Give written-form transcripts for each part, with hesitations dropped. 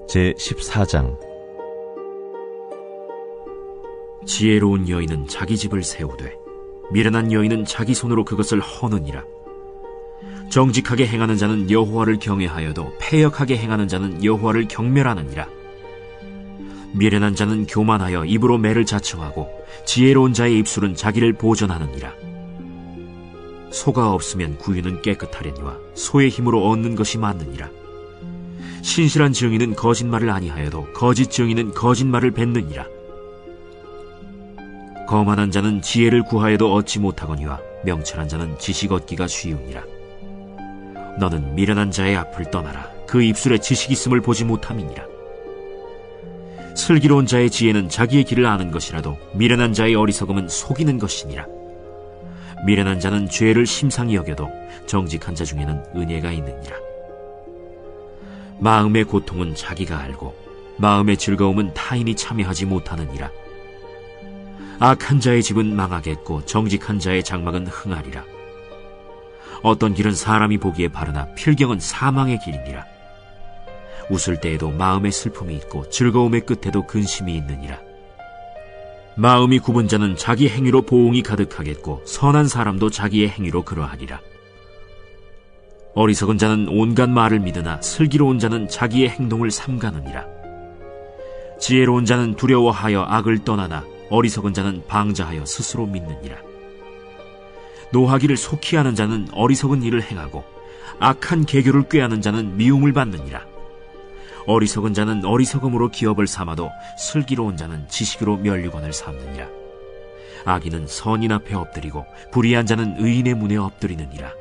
제14장. 지혜로운 여인은 자기 집을 세우되 미련한 여인은 자기 손으로 그것을 허느니라. 정직하게 행하는 자는 여호와를 경외하여도 패역하게 행하는 자는 여호와를 경멸하느니라. 미련한 자는 교만하여 입으로 매를 자청하고 지혜로운 자의 입술은 자기를 보전하느니라. 소가 없으면 구유는 깨끗하려니와 소의 힘으로 얻는 것이 많느니라. 신실한 증인은 거짓말을 아니하여도 거짓 증인은 거짓말을 뱉느니라. 거만한 자는 지혜를 구하여도 얻지 못하거니와 명철한 자는 지식 얻기가 쉬우니라. 너는 미련한 자의 앞을 떠나라. 그 입술에 지식 있음을 보지 못함이니라. 슬기로운 자의 지혜는 자기의 길을 아는 것이라도 미련한 자의 어리석음은 속이는 것이니라. 미련한 자는 죄를 심상히 여겨도 정직한 자 중에는 은혜가 있느니라. 마음의 고통은 자기가 알고 마음의 즐거움은 타인이 참여하지 못하느니라. 악한 자의 집은 망하겠고 정직한 자의 장막은 흥하리라. 어떤 길은 사람이 보기에 바르나 필경은 사망의 길이니라. 웃을 때에도 마음의 슬픔이 있고 즐거움의 끝에도 근심이 있느니라. 마음이 굽은 자는 자기 행위로 보응이 가득하겠고 선한 사람도 자기의 행위로 그러하리라. 어리석은 자는 온갖 말을 믿으나 슬기로운 자는 자기의 행동을 삼가느니라. 지혜로운 자는 두려워하여 악을 떠나나 어리석은 자는 방자하여 스스로 믿느니라. 노하기를 속히 하는 자는 어리석은 일을 행하고 악한 계교를 꾀하는 자는 미움을 받느니라. 어리석은 자는 어리석음으로 기업을 삼아도 슬기로운 자는 지식으로 면류관을 삼느니라. 악인은 선인 앞에 엎드리고 불의한 자는 의인의 문에 엎드리느니라.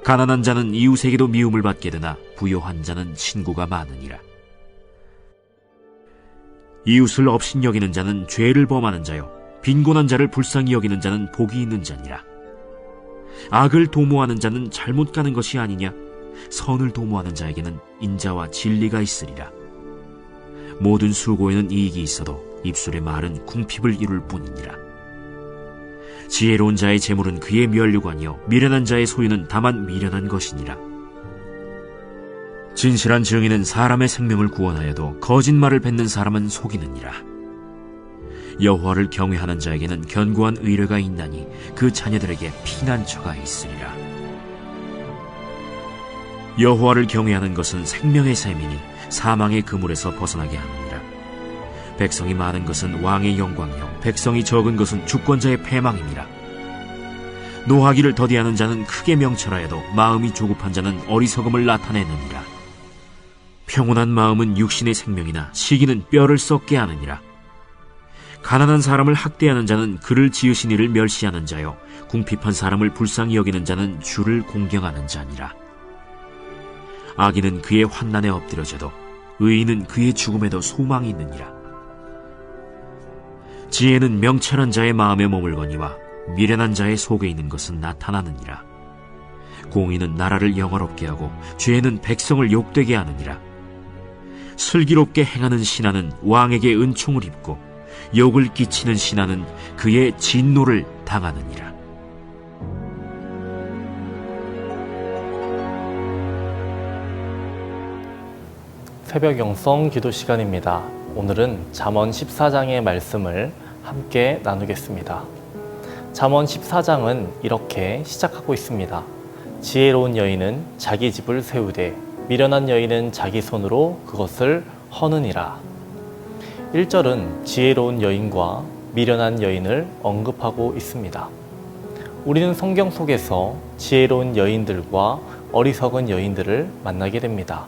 가난한 자는 이웃에게도 미움을 받게 되나 부요한 자는 친구가 많으니라. 이웃을 업신여기는 자는 죄를 범하는 자요 빈곤한 자를 불쌍히 여기는 자는 복이 있는 자니라. 악을 도모하는 자는 잘못 가는 것이 아니냐? 선을 도모하는 자에게는 인자와 진리가 있으리라. 모든 수고에는 이익이 있어도 입술의 말은 궁핍을 이룰 뿐이니라. 지혜로운 자의 재물은 그의 면류관이요 미련한 자의 소유는 다만 미련한 것이니라. 진실한 증인은 사람의 생명을 구원하여도 거짓말을 뱉는 사람은 속이느니라. 여호와를 경외하는 자에게는 견고한 의뢰가 있나니 그 자녀들에게 피난처가 있으리라. 여호와를 경외하는 것은 생명의 샘이니 사망의 그물에서 벗어나게 하느니라. 백성이 많은 것은 왕의 영광이요 백성이 적은 것은 주권자의 패망이니라. 노하기를 더디하는 자는 크게 명철하여도 마음이 조급한 자는 어리석음을 나타내느니라. 평온한 마음은 육신의 생명이나 시기는 뼈를 썩게 하느니라. 가난한 사람을 학대하는 자는 그를 지으신 이를 멸시하는 자요 궁핍한 사람을 불쌍히 여기는 자는 주를 공경하는 자니라. 악인은 그의 환난에 엎드려져도 의인은 그의 죽음에도 소망이 있느니라. 지혜는 명철한 자의 마음에 머물거니와 미련한 자의 속에 있는 것은 나타나느니라. 공의는 나라를 영화롭게 하고 죄는 백성을 욕되게 하느니라. 슬기롭게 행하는 신하는 왕에게 은총을 입고 욕을 끼치는 신하는 그의 진노를 당하느니라. 새벽 영성 기도 시간입니다. 오늘은 잠언 14장의 말씀을 함께 나누겠습니다. 잠언 14장은 이렇게 시작하고 있습니다. 지혜로운 여인은 자기 집을 세우되 미련한 여인은 자기 손으로 그것을 허느니라. 1절은 지혜로운 여인과 미련한 여인을 언급하고 있습니다. 우리는 성경 속에서 지혜로운 여인들과 어리석은 여인들을 만나게 됩니다.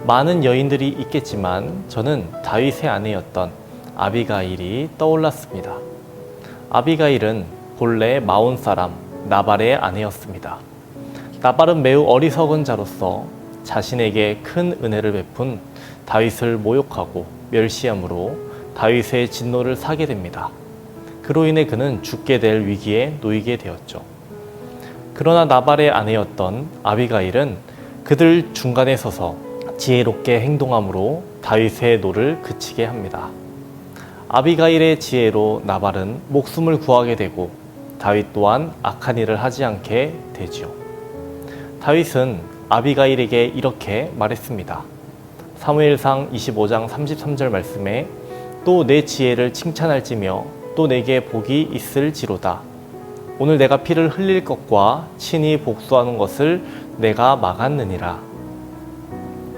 많은 여인들이 있겠지만 저는 다윗의 아내였던 아비가일이 떠올랐습니다. 아비가일은 본래 마온 사람 나발의 아내였습니다. 나발은 매우 어리석은 자로서 자신에게 큰 은혜를 베푼 다윗을 모욕하고 멸시함으로 다윗의 진노를 사게 됩니다. 그로 인해 그는 죽게 될 위기에 놓이게 되었죠. 그러나 나발의 아내였던 아비가일은 그들 중간에 서서 지혜롭게 행동함으로 다윗의 노를 그치게 합니다. 아비가일의 지혜로 나발은 목숨을 구하게 되고 다윗 또한 악한 일을 하지 않게 되지요. 다윗은 아비가일에게 이렇게 말했습니다. 사무엘상 25장 33절 말씀에 또 내 지혜를 칭찬할지며 또 내게 복이 있을지로다. 오늘 내가 피를 흘릴 것과 친히 복수하는 것을 내가 막았느니라.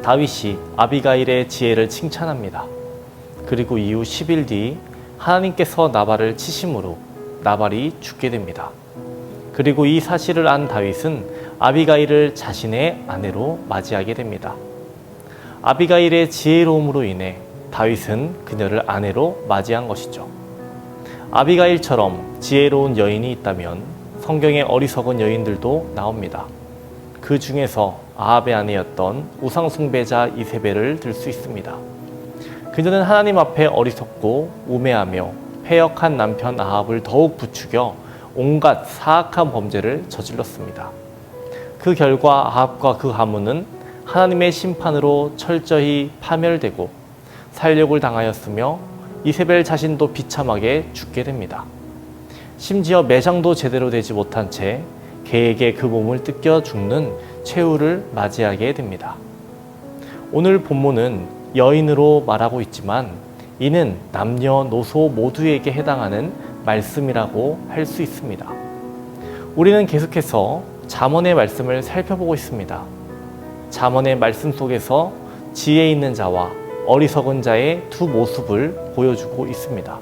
다윗이 아비가일의 지혜를 칭찬합니다. 그리고 이후 10일 뒤 하나님께서 나발을 치심으로 나발이 죽게 됩니다. 그리고 이 사실을 안 다윗은 아비가일을 자신의 아내로 맞이하게 됩니다. 아비가일의 지혜로움으로 인해 다윗은 그녀를 아내로 맞이한 것이죠. 아비가일처럼 지혜로운 여인이 있다면 성경에 어리석은 여인들도 나옵니다. 그 중에서 아합의 아내였던 우상숭배자 이세벨을 들 수 있습니다. 그녀는 하나님 앞에 어리석고 우매하며 패역한 남편 아합을 더욱 부추겨 온갖 사악한 범죄를 저질렀습니다. 그 결과 아합과 그 가문은 하나님의 심판으로 철저히 파멸되고 살육을 당하였으며 이세벨 자신도 비참하게 죽게 됩니다. 심지어 매장도 제대로 되지 못한 채 개에게 그 몸을 뜯겨 죽는 최후를 맞이하게 됩니다. 오늘 본문은 여인으로 말하고 있지만 이는 남녀노소 모두에게 해당하는 말씀이라고 할 수 있습니다. 우리는 계속해서 잠언의 말씀을 살펴보고 있습니다. 잠언의 말씀 속에서 지혜 있는 자와 어리석은 자의 두 모습을 보여주고 있습니다.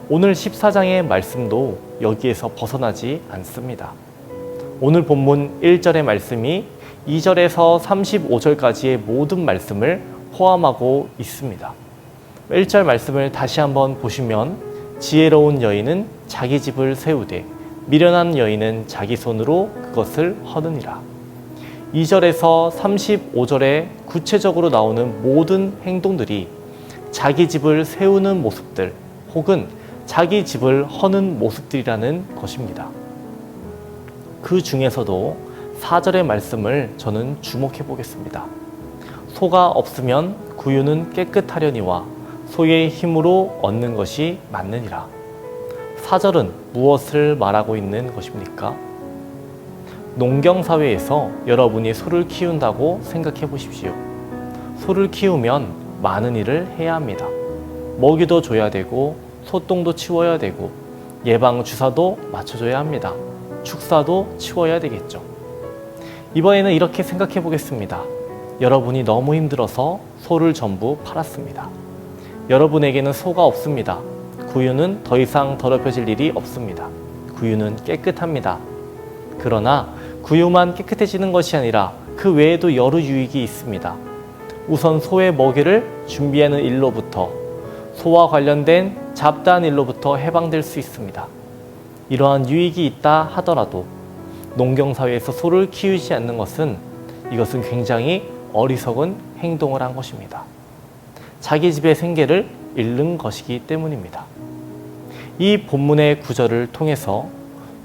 오늘 14장의 말씀도 여기에서 벗어나지 않습니다. 오늘 본문 1절의 말씀이 2절에서 35절까지의 모든 말씀을 포함하고 있습니다. 1절 말씀을 다시 한번 보시면 지혜로운 여인은 자기 집을 세우되 미련한 여인은 자기 손으로 그것을 허느니라. 2절에서 35절에 구체적으로 나오는 모든 행동들이 자기 집을 세우는 모습들 혹은 자기 집을 허는 모습들이라는 것입니다. 그 중에서도 4절의 말씀을 저는 주목해 보겠습니다. 소가 없으면 구유는 깨끗하려니와 소의 힘으로 얻는 것이 맞느니라. 4절은 무엇을 말하고 있는 것입니까? 농경사회에서 여러분이 소를 키운다고 생각해 보십시오. 소를 키우면 많은 일을 해야 합니다. 먹이도 줘야 되고 소똥도 치워야 되고 예방주사도 맞춰줘야 합니다. 축사도 치워야 되겠죠. 이번에는 이렇게 생각해 보겠습니다. 여러분이 너무 힘들어서 소를 전부 팔았습니다. 여러분에게는 소가 없습니다. 구유는 더 이상 더럽혀질 일이 없습니다. 구유는 깨끗합니다. 그러나 구유만 깨끗해지는 것이 아니라 그 외에도 여러 유익이 있습니다. 우선 소의 먹이를 준비하는 일로부터 소와 관련된 잡다한 일로부터 해방될 수 있습니다. 이러한 유익이 있다 하더라도 농경사회에서 소를 키우지 않는 것은 이것은 굉장히 어리석은 행동을 한 것입니다. 자기 집의 생계를 잃는 것이기 때문입니다. 이 본문의 구절을 통해서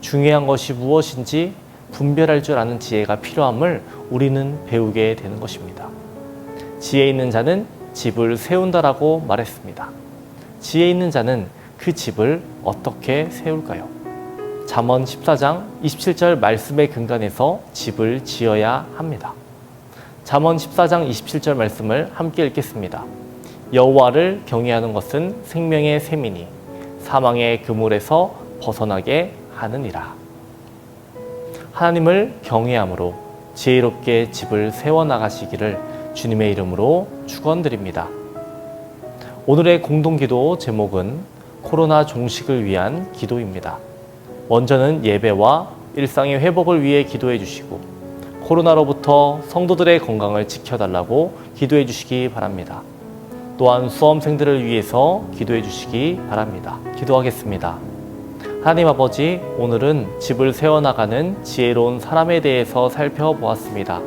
중요한 것이 무엇인지 분별할 줄 아는 지혜가 필요함을 우리는 배우게 되는 것입니다. 지혜 있는 자는 집을 세운다라고 말했습니다. 지혜 있는 자는 그 집을 어떻게 세울까요? 잠언 14장 27절 말씀의 근간에서 집을 지어야 합니다. 잠언 14장 27절 말씀을 함께 읽겠습니다. 여호와를 경외하는 것은 생명의 샘이니 사망의 그물에서 벗어나게 하느니라. 하나님을 경외함으로 지혜롭게 집을 세워나가시기를 주님의 이름으로 축원드립니다. 오늘의 공동기도 제목은 코로나 종식을 위한 기도입니다. 먼저는 예배와 일상의 회복을 위해 기도해 주시고 코로나로부터 성도들의 건강을 지켜달라고 기도해 주시기 바랍니다. 또한 수험생들을 위해서 기도해 주시기 바랍니다. 기도하겠습니다. 하나님 아버지, 오늘은 집을 세워나가는 지혜로운 사람에 대해서 살펴보았습니다.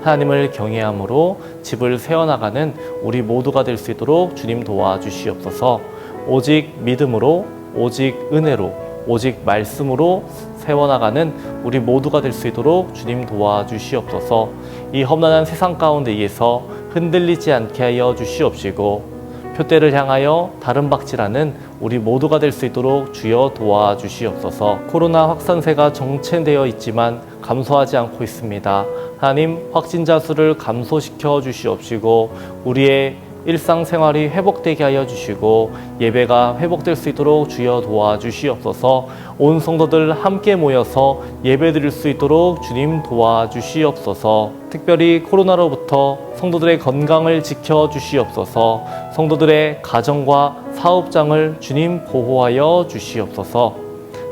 하나님을 경외함으로 집을 세워나가는 우리 모두가 될 수 있도록 주님 도와주시옵소서. 오직 믿음으로, 오직 은혜로, 오직 말씀으로 세워나가는 우리 모두가 될 수 있도록 주님 도와주시옵소서. 이 험난한 세상 가운데에서 흔들리지 않게 하여 주시옵시고 표대를 향하여 다른 박질하는 우리 모두가 될 수 있도록 주여 도와주시옵소서. 코로나 확산세가 정체되어 있지만 감소하지 않고 있습니다. 하나님, 확진자 수를 감소시켜 주시옵시고 우리의 일상생활이 회복되게 하여 주시고 예배가 회복될 수 있도록 주여 도와주시옵소서. 온 성도들 함께 모여서 예배드릴 수 있도록 주님 도와주시옵소서. 특별히 코로나로부터 성도들의 건강을 지켜주시옵소서. 성도들의 가정과 사업장을 주님 보호하여 주시옵소서.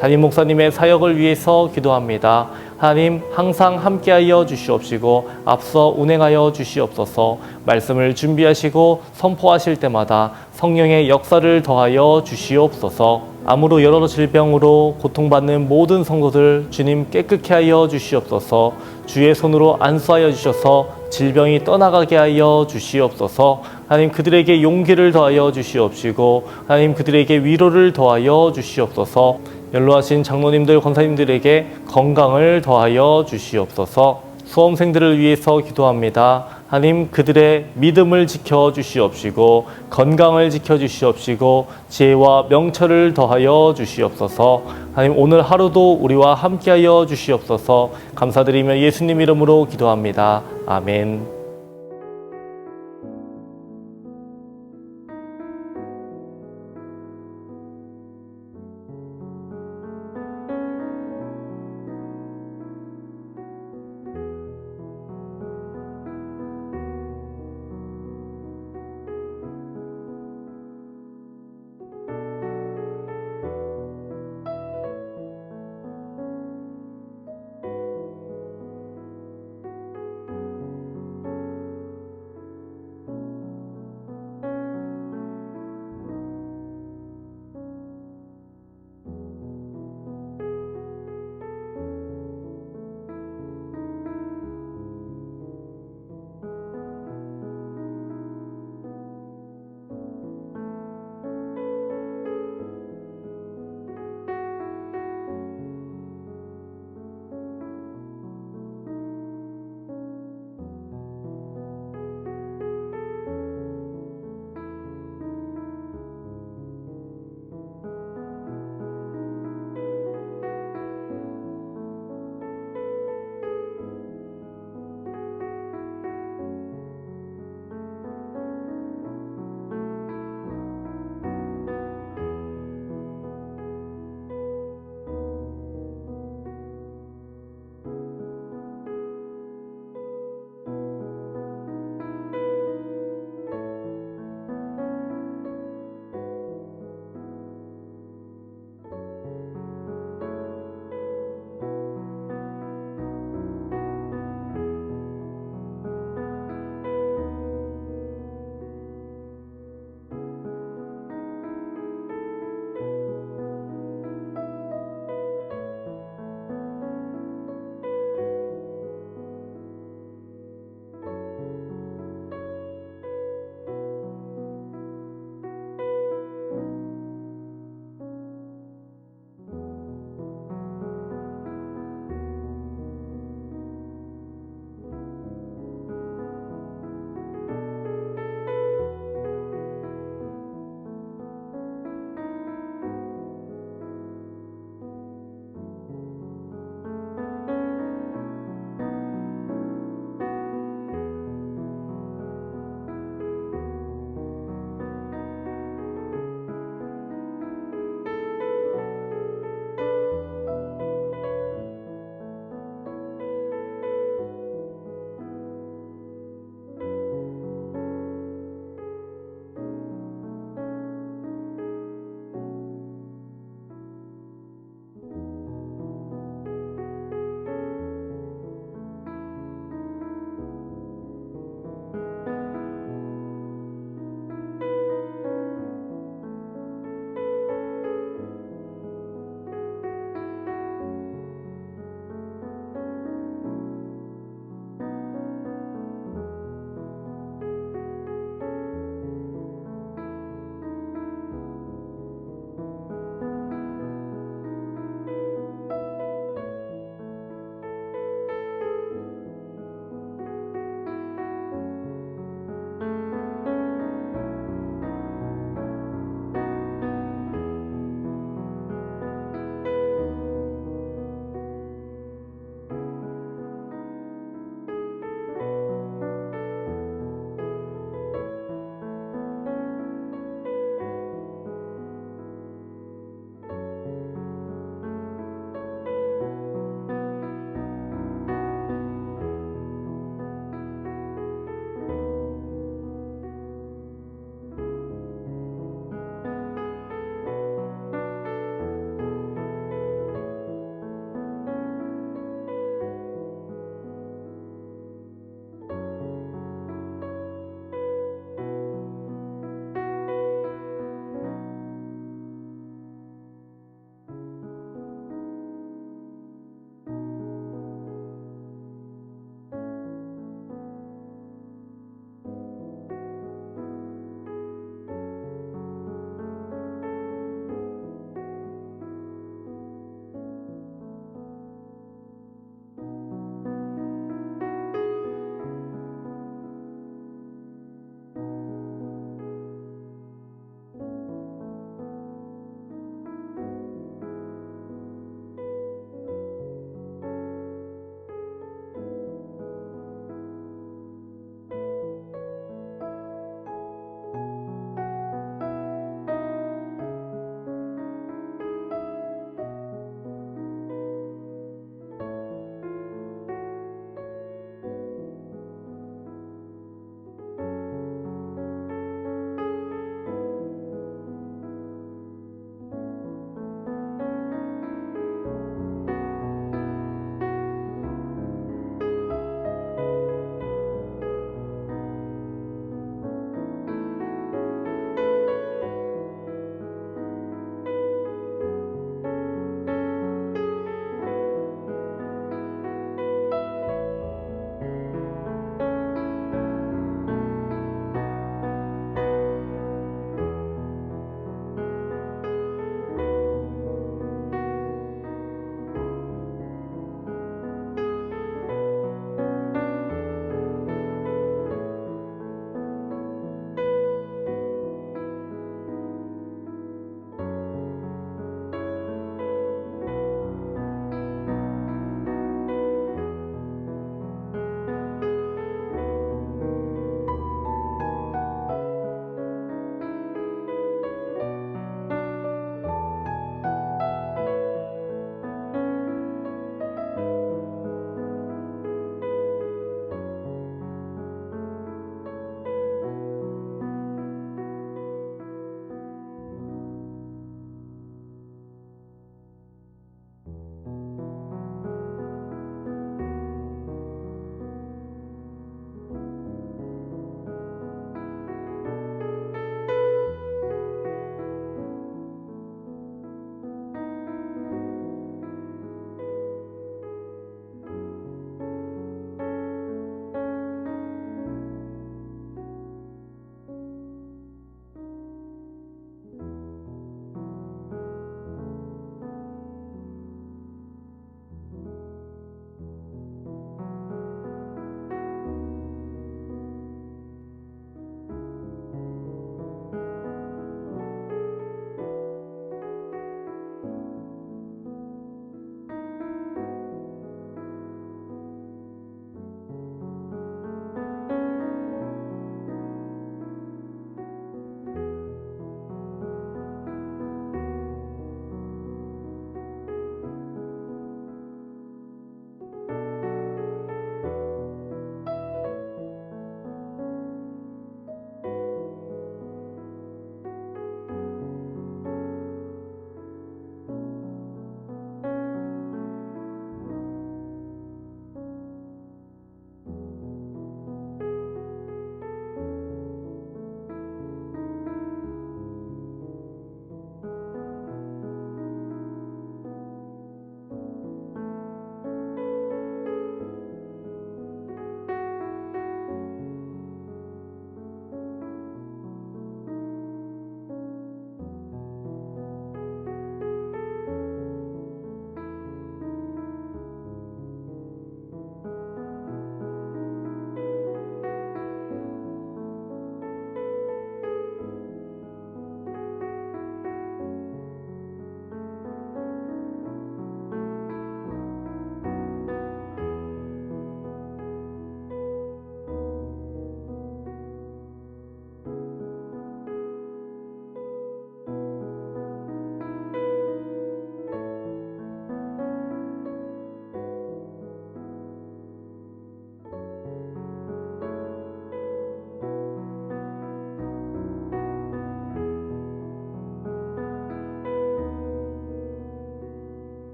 담임 목사님의 사역을 위해서 기도합니다. 하나님, 항상 함께하여 주시옵시고 앞서 운행하여 주시옵소서. 말씀을 준비하시고 선포하실 때마다 성령의 역사를 더하여 주시옵소서. 암으로 여러 질병으로 고통받는 모든 성도들 주님 깨끗게 하여 주시옵소서. 주의 손으로 안수하여 주셔서 질병이 떠나가게 하여 주시옵소서. 하나님, 그들에게 용기를 더하여 주시옵시고 하나님, 그들에게 위로를 더하여 주시옵소서. 연로하신 장로님들, 권사님들에게 건강을 더하여 주시옵소서. 수험생들을 위해서 기도합니다. 하나님, 그들의 믿음을 지켜주시옵시고 건강을 지켜주시옵시고 지혜와 명철을 더하여 주시옵소서. 하나님, 오늘 하루도 우리와 함께하여 주시옵소서. 감사드리며 예수님 이름으로 기도합니다. 아멘.